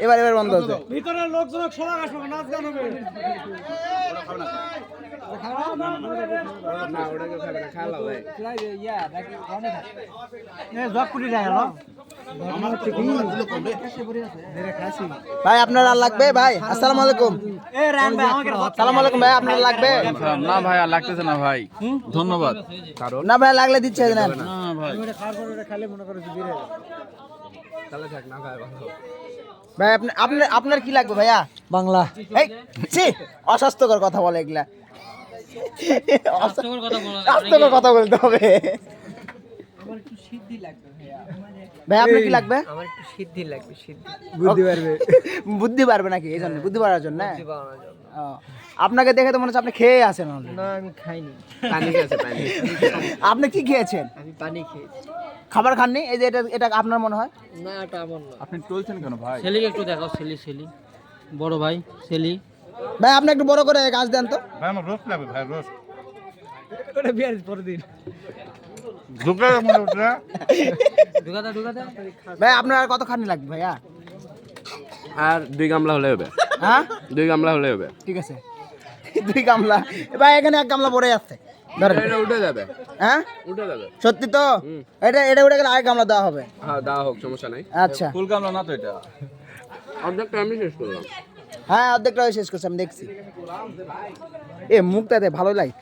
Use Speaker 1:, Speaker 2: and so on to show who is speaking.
Speaker 1: এবার এবার বন্ধ হচ্ছে।
Speaker 2: ভিতরে লোকজন সবাই আসবে, নাচ গান হবে।
Speaker 1: ভাই আপনার আর লাগবে ভাই? আসসালামু আলাইকুম। আসসালামু আলাইকুম ভাই, আপনার লাগবে?
Speaker 3: না ভাই আর লাগতেছে না ভাই, ধন্যবাদ। কারণ
Speaker 1: না ভাই লাগলে দিচ্ছে না
Speaker 3: না ভাই
Speaker 1: ভাই। আপনার আপনার কি লাগবে ভাইয়া?
Speaker 2: বাংলা
Speaker 1: এই ছি, অস্বাস্থ্যকর কথা বলে এগুলা। স্বাস্থ্যকর কথা বলতে হবে। ভাই আপনার কি লাগবে?
Speaker 2: আমার একটু সিদ্ধি লাগবে, সিদ্ধি
Speaker 1: বুদ্ধি পারবে নাকি? এই জন্য বুদ্ধি পারার জন্য? ও, আপনাকে দেখে তো মনে হচ্ছে আপনি খেয়ে আছেন already।
Speaker 2: না আমি খাইনি,
Speaker 3: পানি খেয়েছে পানি।
Speaker 1: আপনি কি খেয়েছেন?
Speaker 2: আমি পানি খেয়েছি।
Speaker 1: খাবার খাননি? এই যে এটা এটা আপনার মনে হয়?
Speaker 2: না এটা আমার না।
Speaker 3: আপনি চলছেন কেন ভাই?
Speaker 2: সেলিকে একটু দেখাও, সেলি বড় ভাই সেলি।
Speaker 1: ভাই আপনি একটু বড় করে গাছ দেন তো।
Speaker 3: ভাই আমার রোস্ট লাগবে ভাই, রোস্ট
Speaker 2: ওটা বিয়ার পরের দিন
Speaker 3: ঢুকে মনে উঠে।
Speaker 2: ঢুকাতে
Speaker 1: ভাই আপনার আর কত খানি লাগবে ভাইয়া?
Speaker 3: আর 2 গামলা হলে হবে,
Speaker 1: হ্যাঁ
Speaker 3: 2 গামলা হলে হবে।
Speaker 1: ঠিক আছে। 2 গামলা ভাই, এখানে 1 গামলা পড়ে যাচ্ছে। ধরেন।
Speaker 3: এটা উঠে যাবে,
Speaker 1: হ্যাঁ
Speaker 3: উঠে যাবে।
Speaker 1: সত্যি তো? এটা এটা উঠে গেলে আরেক গামলা দেওয়া হবে।
Speaker 3: হ্যাঁ দেওয়া হোক, সমস্যা নাই।
Speaker 1: আচ্ছা
Speaker 3: ফুল গামলা না তো এটা, অর্ধেকটা আমি শেষ করলাম।
Speaker 1: হ্যাঁ অর্ধেকটা শেষ করছি, আমি দেখছি। এ মুখটাতে ভালো লাগে,